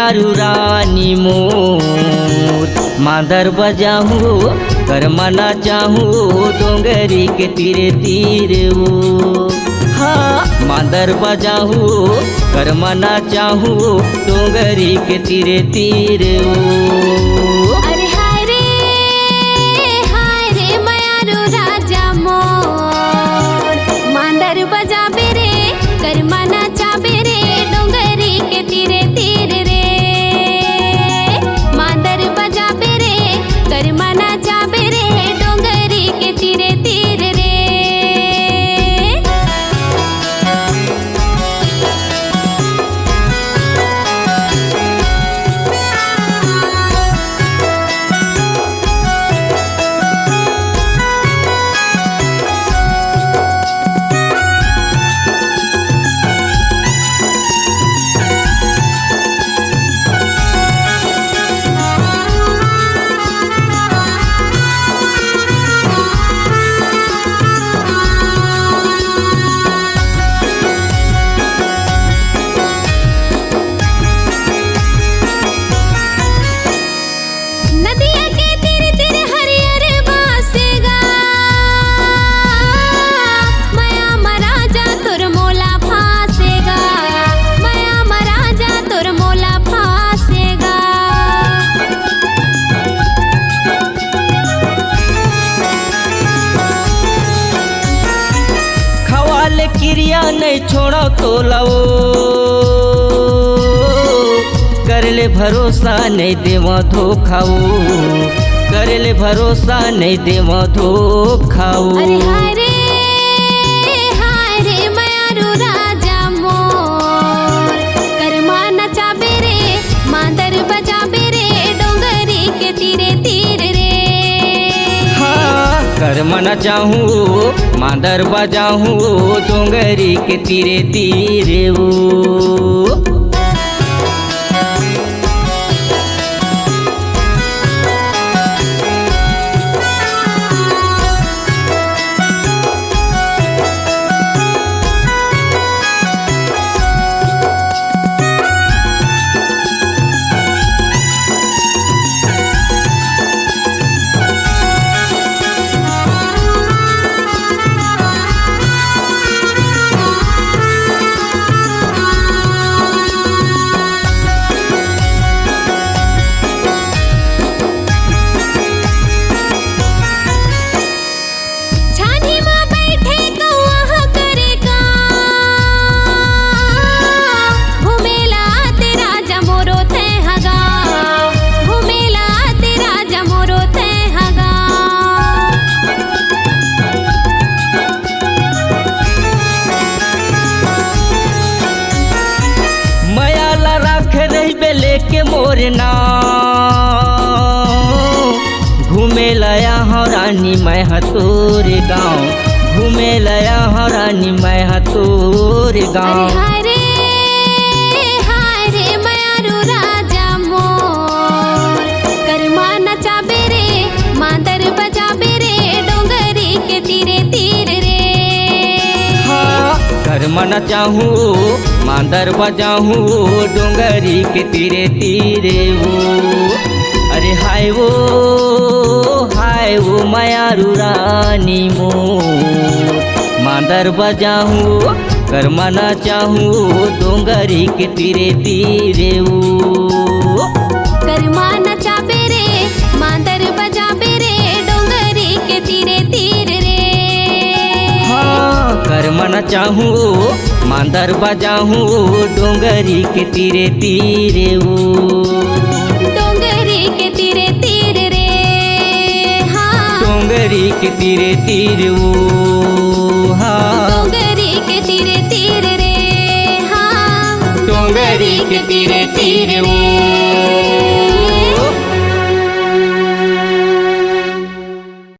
मयारू रानी मोर मांदर बजाहूँ कर मना चाहूँ डोंगरी के तीरे तीरे वो। हाँ मांदर बजाहूँ कर मना चाहूँ डोंगरी के तीरे तीरे वो। अरे हाय रे मयारू राजा मोर मांदर बजाबे रे कर मना चाबे रे डोंगरी के तीरे तीरे रे। मांदर बजाबे रे कर मना चाबे रे डोंगरी के तीरे तीरे रे। क्रिया नहीं छोड़ो तो लाओ कर ले भरोसा नहीं देव धोखाओ कर ले भरोसा नहीं देव धोखाओ। अरे हाय रे मयारू राजा मोर कर माना चाबे रे मांदर बजाबे रे डोंगरी के तीरे तीरे रे। हाँ कर मना चाहूँ मांदर बजाहूँ डोंगरी के तीरे तीरे वो। लेके मोर नाव घूमे लया हूँ रानी मैं हतोरे गाँव घूमे लया हूँ रानी मैं हतोरे गाँव। हाय रे मयारू राजा मोर कर माना चाबे रे मांदर बजाबे रे डोंगरी के तीरे तीरे रे। हाँ कर मना चाहूँ मांदर बजाहूँ डोंगरी के तीरे तीरे वो। अरे हाय वो मयारू रानी मोर मांदर बजाहूँ कर मना चाहूँ डोंगरी के तीरे तीरे वो। कर माना चाबे रे मांदर बजाबे रे डोंगरी के तीरे तीरे रे। हाँ कर मना चाहूँ मांदर बजाहूँ डोंगरी के तीरे तीरे वो। डोंगरी के तीरे तीरे रे। हाँ डोंगरी के तीरे तीरे वो। हाँ डोंगरी के तीरे तीरे रे। हाँ डोंगरी के तीरे तीरे वो।